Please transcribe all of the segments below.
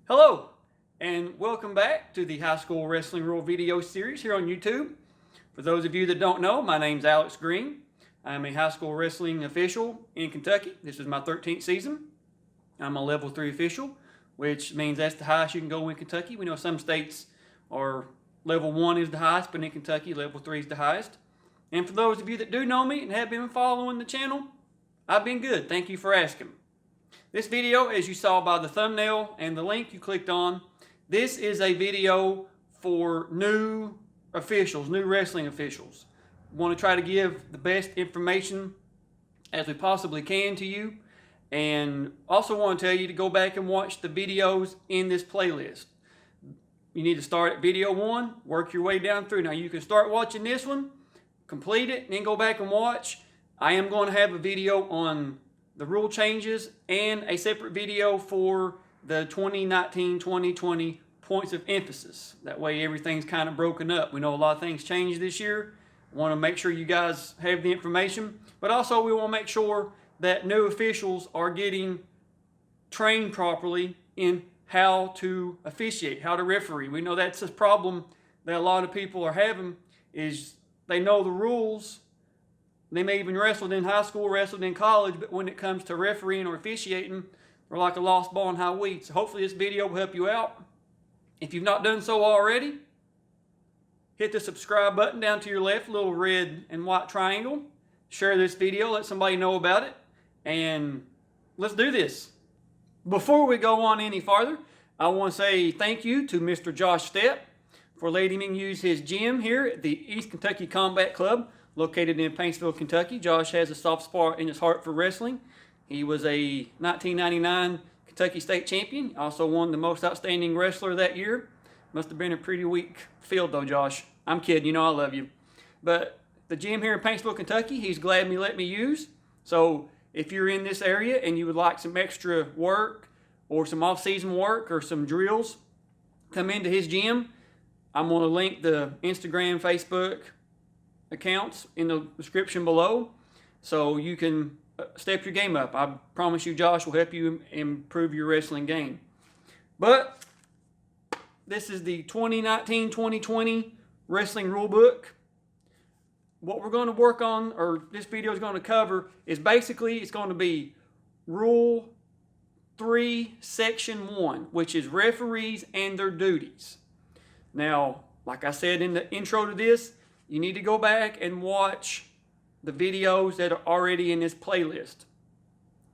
Hello, and welcome back to the High School Wrestling Rule video series here on YouTube. For those of you that don't know, my name's Alex Green. I'm a high school wrestling official in Kentucky. This is my 13th season. I'm a level 3 official, which means that's the highest you can go in Kentucky. We know some states are level 1 is the highest, but in Kentucky, level 3 is the highest. And for those of you that do know me and have been following the channel, I've been good. Thank you for asking. This video, as you saw by the thumbnail and the link you clicked on, this is a video for new officials, new wrestling officials. We want to try to give the best information as we possibly can to you, and also want to tell you to go back and watch the videos in this playlist. You need to start at video 1, work your way down through. Now you can start watching this one, complete it, and then go back and watch. I am going to have a video on the rule changes and a separate video for the 2019-2020 points of emphasis. That way everything's kind of broken up. We know a lot of things changed this year. We want to make sure you guys have the information, but also we want to make sure that new officials are getting trained properly in how to officiate, how to referee. We know that's a problem that a lot of people are having, is they know the rules. They may even wrestled in high school, wrestled in college, but when it comes to refereeing or officiating, they're like a lost ball in high weeds. So hopefully this video will help you out. If you've not done so already, hit the subscribe button down to your left, little red and white triangle. Share this video, let somebody know about it, and let's do this. Before we go on any farther, I want to say thank you to Mr. Josh Stepp for letting me use his gym here at the East Kentucky Combat Club, located in Paintsville, Kentucky. Josh has a soft spot in his heart for wrestling. He was a 1999 Kentucky State Champion. Also won the most outstanding wrestler that year. Must have been a pretty weak field though, Josh. I'm kidding, you know I love you. But the gym here in Paintsville, Kentucky, he's glad me let me use. So if you're in this area and you would like some extra work or some off-season work or some drills, come into his gym. I'm going to link the Instagram, Facebook accounts in the description below, so you can step your game up. I promise you Josh will help you improve your wrestling game. But this is the 2019-2020 wrestling rule book. What we're going to work on, or this video is going to cover, is basically it's going to be Rule 3, Section 1, which is referees and their duties. Now, like I said in the intro to this, you need to go back and watch the videos that are already in this playlist.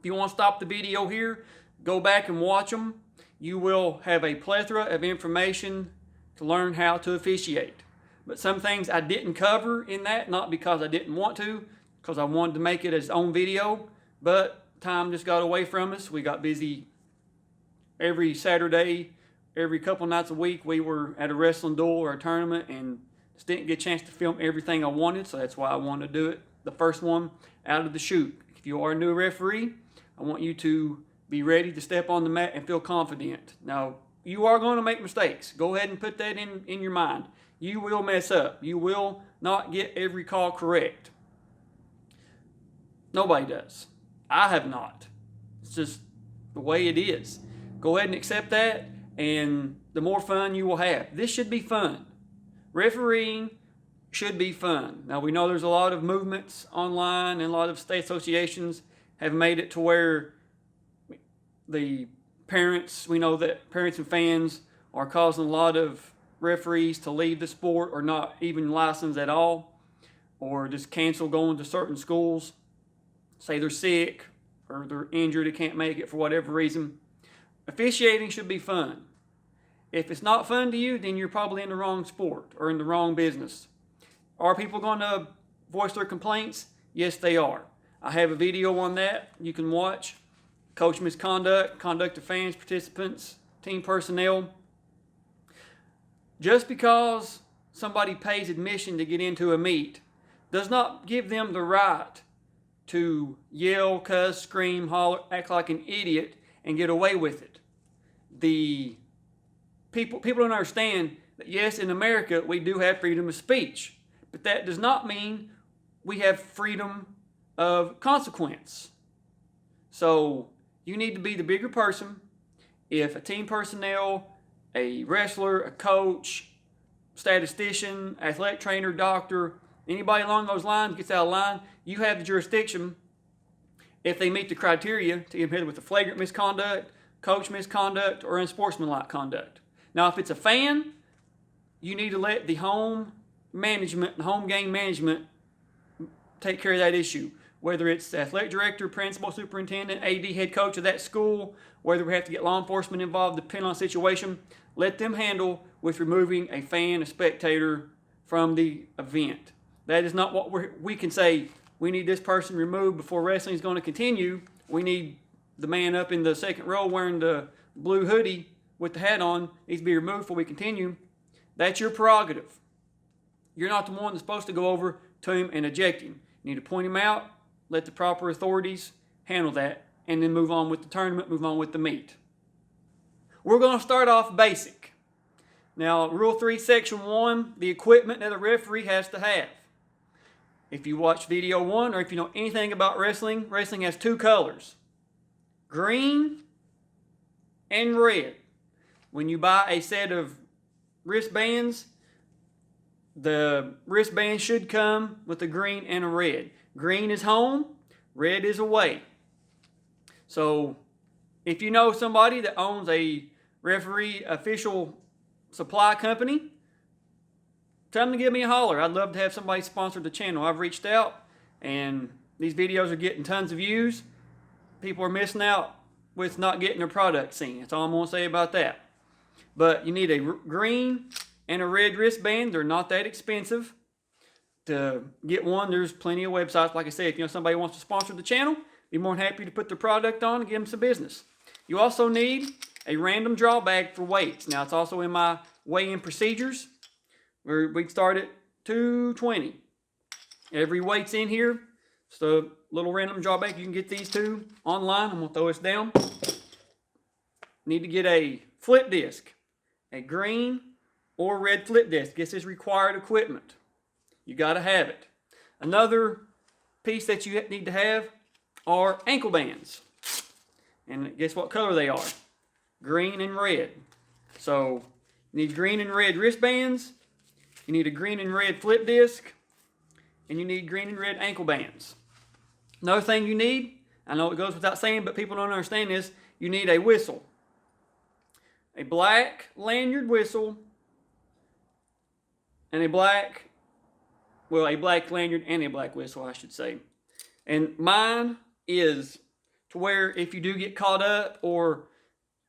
If you want to stop the video here, go back and watch them. You will have a plethora of information to learn how to officiate. But some things I didn't cover in that, not because I didn't want to, because I wanted to make it its own video, but time just got away from us. We got busy every Saturday, every couple nights a week. We were at a wrestling duel or a tournament, and just didn't get a chance to film everything I wanted, so that's why I wanted to do it the first one out of the chute. If you are a new referee, I want you to be ready to step on the mat and feel confident. Now, you are going to make mistakes. Go ahead and put that in your mind. You will mess up. You will not get every call correct. Nobody does. I have not. It's just the way it is. Go ahead and accept that, and the more fun you will have. This should be fun. Refereeing should be fun. Now we know there's a lot of movements online, and a lot of state associations have made it to where the parents, we know that parents and fans are causing a lot of referees to leave the sport or not even licensed at all, or just cancel going to certain schools, say they're sick or they're injured, they can't make it for whatever reason. Officiating should be fun. If it's not fun to you, then you're probably in the wrong sport or in the wrong business. Are people going to voice their complaints? Yes, they are. I have a video on that you can watch. Coach misconduct, conduct of fans, participants, team personnel. Just because somebody pays admission to get into a meet does not give them the right to yell, cuss, scream, holler, act like an idiot and get away with it. The people don't understand that, yes, in America we do have freedom of speech, but that does not mean we have freedom of consequence. So you need to be the bigger person. if a team personnel, a wrestler, a coach, statistician, athletic trainer, doctor, anybody along those lines gets out of line, you have the jurisdiction, if they meet the criteria, to get hit with a flagrant misconduct, coach misconduct, or unsportsmanlike conduct. Now, if it's a fan, you need to let the home management, the home game management, take care of that issue. Whether it's the athletic director, principal, superintendent, AD, head coach of that school, whether we have to get law enforcement involved, depending on the situation, let them handle with removing a fan, a spectator from the event. That is not what we can say, we need this person removed before wrestling is going to continue. We need the man up in the second row wearing the blue hoodie with the hat on, needs to be removed before we continue. That's your prerogative. You're not the one that's supposed to go over to him and eject him. You need to point him out, let the proper authorities handle that, and then move on with the tournament, move on with the meet. We're going to start off basic. Now, Rule 3, Section 1, the equipment that a referee has to have. If you watch video 1, or if you know anything about wrestling, wrestling has two colors, green and red. When you buy a set of wristbands, the wristband should come with a green and a red. Green is home, red is away. So if you know somebody that owns a referee official supply company, tell them to give me a holler. I'd love to have somebody sponsor the channel. I've reached out, and these videos are getting tons of views. People are missing out with not getting their product seen. That's all I'm going to say about that. But you need a green and a red wristband. They're not that expensive. To get one, there's plenty of websites. Like I said, if you know somebody wants to sponsor the channel, be more than happy to put their product on and give them some business. You also need a random draw bag for weights. Now, it's also in my weigh-in procedures, where we start at 220. Every weight's in here. So, little random draw bag. You can get these two online. I'm going to throw this down. Need to get a flip disc, a green or red flip disc. This is required equipment. You got to have it. Another piece that you need to have are ankle bands. And guess what color they are? Green and red. So you need green and red wristbands. You need a green and red flip disc. And you need green and red ankle bands. Another thing you need, I know it goes without saying, but people don't understand this, you need a whistle. A black lanyard whistle and a black lanyard and a black whistle, I should say. And mine is to where if you do get caught up, or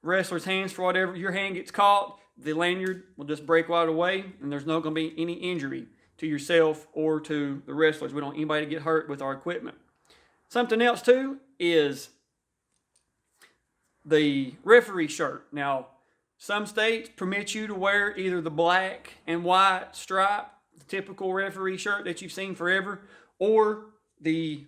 wrestler's hands, for whatever, your hand gets caught, the lanyard will just break right away, and there's not going to be any injury to yourself or to the wrestlers. We don't want anybody to get hurt with our equipment. Something else too is the referee shirt. Now, some states permit you to wear either the black and white stripe, the typical referee shirt that you've seen forever, or the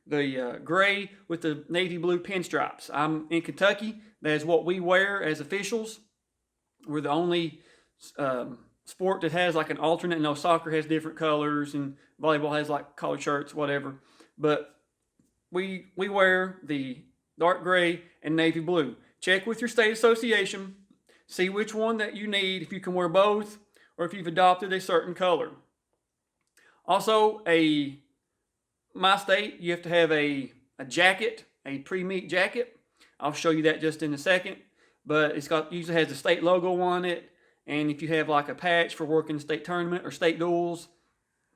the gray with the navy blue pinstripes. I'm in Kentucky. That is what we wear as officials. We're the only sport that has like an alternate. No, soccer has different colors, and volleyball has like collared shirts, whatever. But we wear the dark gray and navy blue. Check with your state association. See which one that you need, if you can wear both, or if you've adopted a certain color. Also, my state, you have to have a jacket, a pre-meet jacket. I'll show you that just in a second. But usually has the state logo on it. And if you have like a patch for working state tournament or state duels,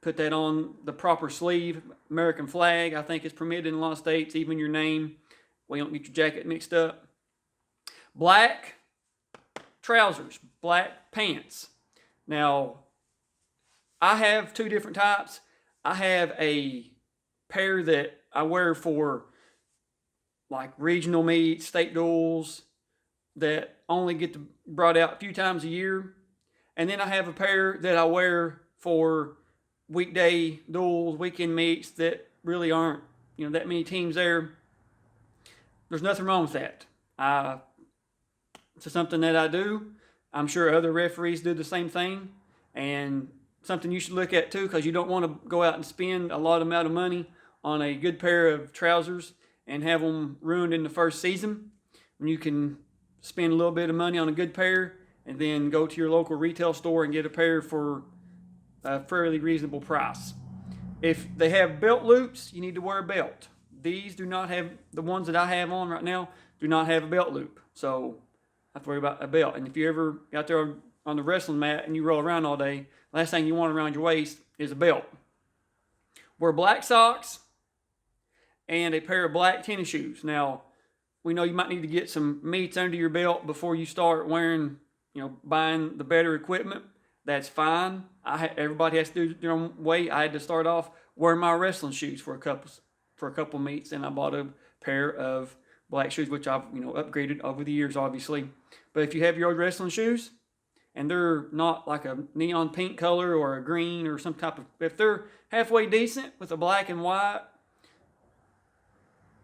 put that on the proper sleeve. American flag, I think, is permitted in a lot of states, even your name. We don't get your jacket mixed up. Black trousers, black pants. Now, I have two different types. I have a pair that I wear for like regional meets, state duels, that only get brought out a few times a year. And then I have a pair that I wear for weekday duels, weekend meets that really aren't, that many teams there. There's nothing wrong with that. It's something that I do. I'm sure other referees do the same thing. And something you should look at too, because you don't want to go out and spend a lot amount of money on a good pair of trousers and have them ruined in the first season. when you can spend a little bit of money on a good pair and then go to your local retail store and get a pair for a fairly reasonable price. If they have belt loops, you need to wear a belt. These do not have, the ones that I have on right now do not have a belt loop, so I have to worry about a belt. And if you ever out there on the wrestling mat and you roll around all day, last thing you want around your waist is a belt. Wear black socks and a pair of black tennis shoes. Now, we know you might need to get some meats under your belt before you start wearing, buying the better equipment. That's fine. Everybody has to do their own way. I had to start off wearing my wrestling shoes for a couple meets, and I bought a pair of black shoes, which I've upgraded over the years, obviously. But if you have your old wrestling shoes and they're not like a neon pink color or a green or some type of, if they're halfway decent with a black and white,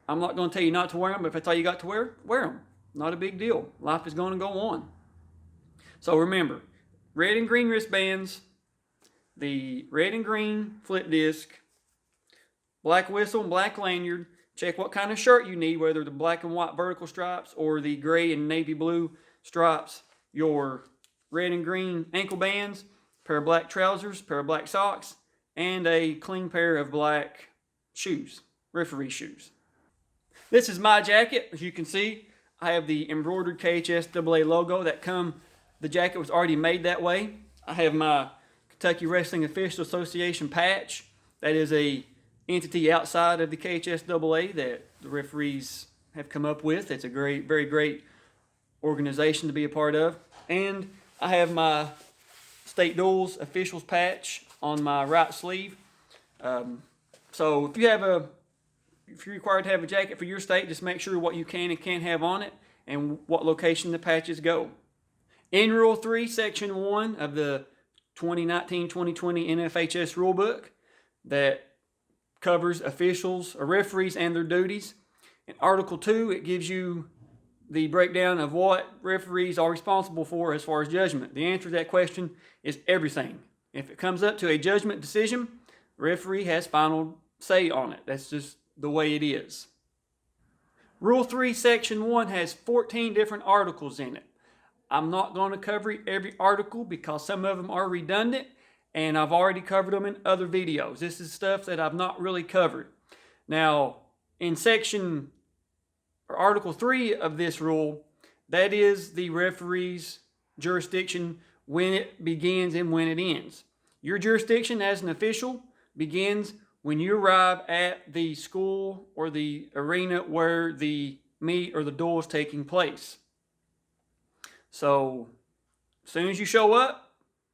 I'm not going to tell you not to wear them, but if that's all you got to wear them. Not a big deal. Life is going to go on. So remember, red and green wristbands, the red and green flip disc, black whistle and black lanyard. Check what kind of shirt you need, whether the black and white vertical stripes or the gray and navy blue stripes. Your red and green ankle bands, pair of black trousers, pair of black socks, and a clean pair of black shoes, referee shoes. This is my jacket. As you can see, I have the embroidered KHSAA logo the jacket was already made that way. I have my Kentucky Wrestling Official Association patch. That is a entity outside of the KHSAA that the referees have come up with. It's a very great organization to be a part of. And I have my State Duels officials patch on my right sleeve. So if you're required to have a jacket for your state, just make sure what you can and can't have on it and what location the patches go. In Rule 3, Section 1 of the 2019-2020 NFHS rulebook that covers officials or referees and their duties. In Article 2, it gives you the breakdown of what referees are responsible for as far as judgment. The answer to that question is everything. If it comes up to a judgment decision, the referee has final say on it. That's just the way it is. Rule 3, Section 1 has 14 different articles in it. I'm not going to cover every article because some of them are redundant and I've already covered them in other videos. This is stuff that I've not really covered. Now, in Article 3 of this rule, that is the referee's jurisdiction when it begins and when it ends. Your jurisdiction as an official begins when you arrive at the school or the arena where the meet or the duel is taking place. So, as soon as you show up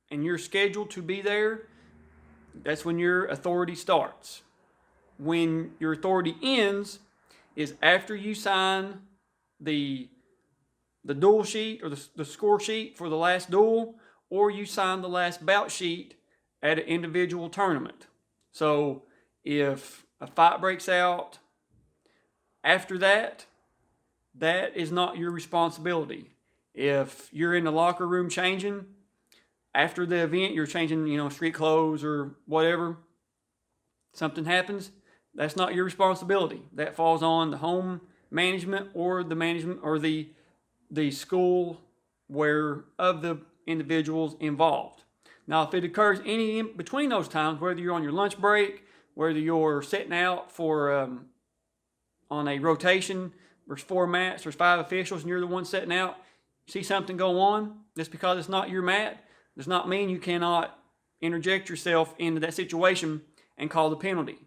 and you're scheduled to be there, that's when your authority starts. When your authority ends is after you sign the duel sheet or the score sheet for the last duel, or you sign the last bout sheet at an individual tournament. So, if a fight breaks out after that, that is not your responsibility. If you're in the locker room changing, after the event, you're changing, street clothes or whatever, something happens, that's not your responsibility. That falls on the home management or the management or the school of the individuals involved. Now, if it occurs any in between those times, whether you're on your lunch break, whether you're sitting out for on a rotation, there's 4 mats, there's 5 officials, and you're the one sitting out, see something go on, just because it's not your mat, does not mean you cannot interject yourself into that situation and call the penalty.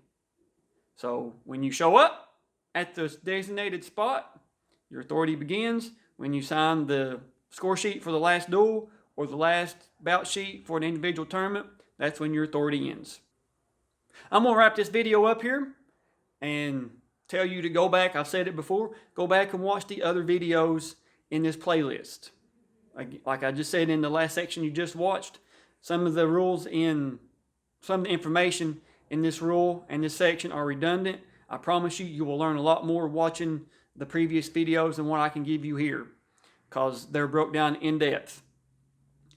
So when you show up at the designated spot, your authority begins when you sign the score sheet for the last duel or the last bout sheet for an individual tournament. That's when your authority ends. I'm going to wrap this video up here and tell you to go back. I've said it before. Go back and watch the other videos in this playlist. Like I just said in the last section you just watched, some of the information in this rule and this section are redundant. I promise you will learn a lot more watching the previous videos than what I can give you here, because they're broke down in depth.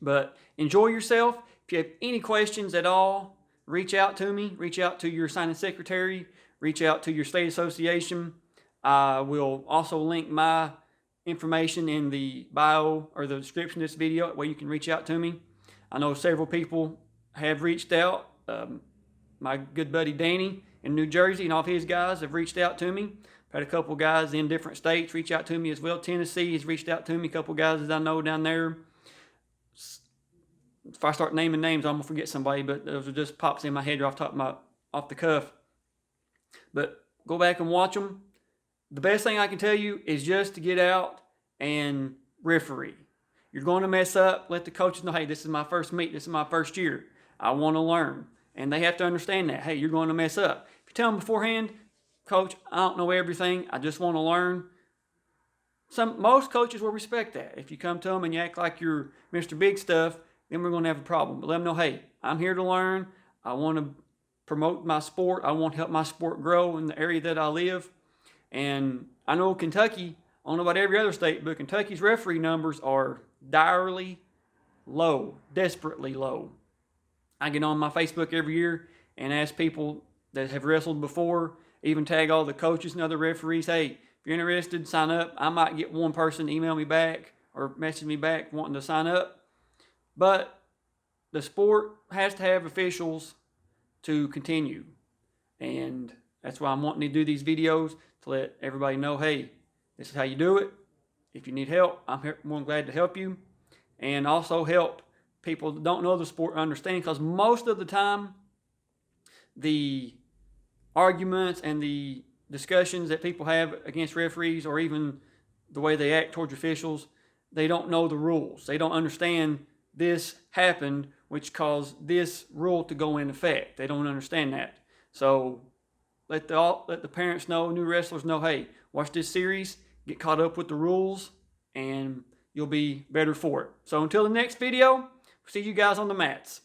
But enjoy yourself. If you have any questions at all, reach out to me. Reach out to your signing secretary. Reach out to your state association. I will also link my information in the bio or the description of this video where you can reach out to me. I know several people have reached out. My good buddy Danny in New Jersey and all of his guys have reached out to me. I've had a couple guys in different states reach out to me as well. Tennessee has reached out to me. A couple guys that I know down there. If I start naming names, I'm gonna forget somebody, but those are just pops in my head off the cuff. But go back and watch them. The best thing I can tell you is just to get out and referee. You're going to mess up. Let the coaches know, hey, this is my first meet. This is my first year. I want to learn. And they have to understand that. Hey, you're going to mess up. If you tell them beforehand, coach, I don't know everything. I just want to learn. Most coaches will respect that. If you come to them and you act like you're Mr. Big Stuff, then we're going to have a problem. But let them know, hey, I'm here to learn. I want to promote my sport. I want to help my sport grow in the area that I live. And I know Kentucky, I don't know about every other state, but Kentucky's referee numbers are direly low, desperately low. I get on my Facebook every year and ask people that have wrestled before, even tag all the coaches and other referees, hey, if you're interested, sign up. I might get one person email me back or message me back wanting to sign up. But the sport has to have officials to continue. And that's why I'm wanting to do these videos, to let everybody know, hey, this is how you do it. If you need help, I'm more than glad to help you. And also help people that don't know the sport understand, because most of the time, the arguments and the discussions that people have against referees, or even the way they act towards officials, they don't know the rules. They don't understand this happened, which caused this rule to go in effect. They don't understand that. So let the parents know, new wrestlers know, hey, watch this series, get caught up with the rules, and you'll be better for it. So until the next video, see you guys on the mats.